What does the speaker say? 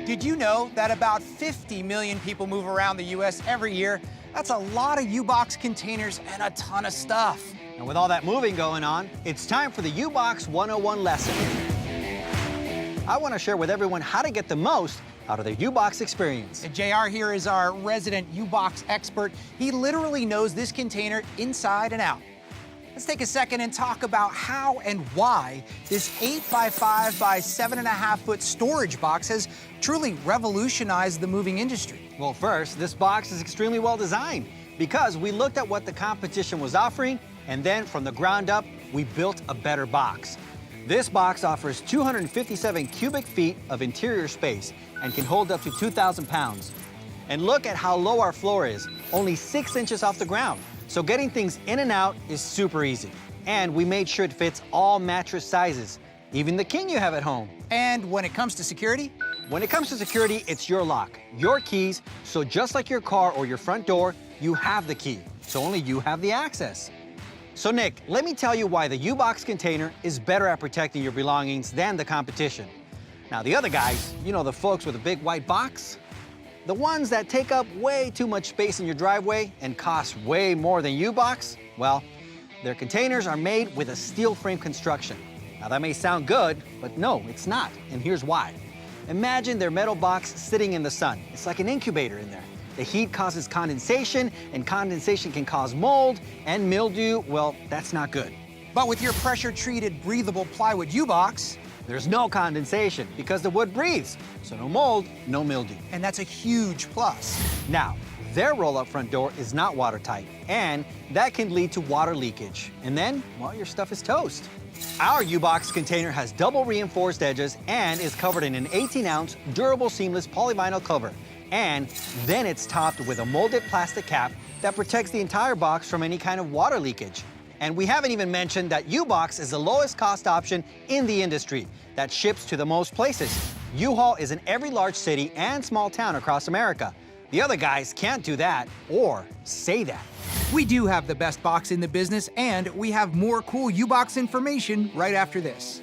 Did you know that about 50 million people move around the U.S. every year? That's a lot of U-Box containers and a ton of stuff. And with all that moving going on, it's time for the U-Box 101 lesson. I want to share with everyone how to get the most out of their U-Box experience. And JR here is our resident U-Box expert. He literally knows this container inside and out. Let's take a second and talk about how and why this 8x5 by 7.5 foot storage box has truly revolutionized the moving industry. Well, first, this box is extremely well designed because we looked at what the competition was offering, and then from the ground up, we built a better box. This box offers 257 cubic feet of interior space and can hold up to 2,000 pounds. And look at how low our floor is, only 6 inches off the ground. So getting things in and out is super easy. And we made sure it fits all mattress sizes, even the king you have at home. And when it comes to security? When it comes to security, it's your lock, your keys, so just like your car or your front door, you have the key, so only you have the access. So Nick, let me tell you why the U-Box container is better at protecting your belongings than the competition. Now the other guys, you know, the folks with a big white box, the ones that take up way too much space in your driveway and cost way more than U-Box, well, their containers are made with a steel frame construction. Now that may sound good, but no, it's not, and here's why. Imagine their metal box sitting in the sun. It's like an incubator in there. The heat causes condensation, and condensation can cause mold and mildew. Well, that's not good. But with your pressure-treated, breathable plywood U-Box, there's no condensation because the wood breathes, so no mold, no mildew. And that's a huge plus. Now, their roll-up front door is not watertight, and that can lead to water leakage. And then, well, your stuff is toast. Our U-Box container has double reinforced edges and is covered in an 18-ounce durable seamless polyvinyl cover. And then it's topped with a molded plastic cap that protects the entire box from any kind of water leakage. And we haven't even mentioned that U-Box is the lowest cost option in the industry that ships to the most places. U-Haul is in every large city and small town across America. The other guys can't do that or say that. We do have the best box in the business, and we have more cool U-Box information right after this.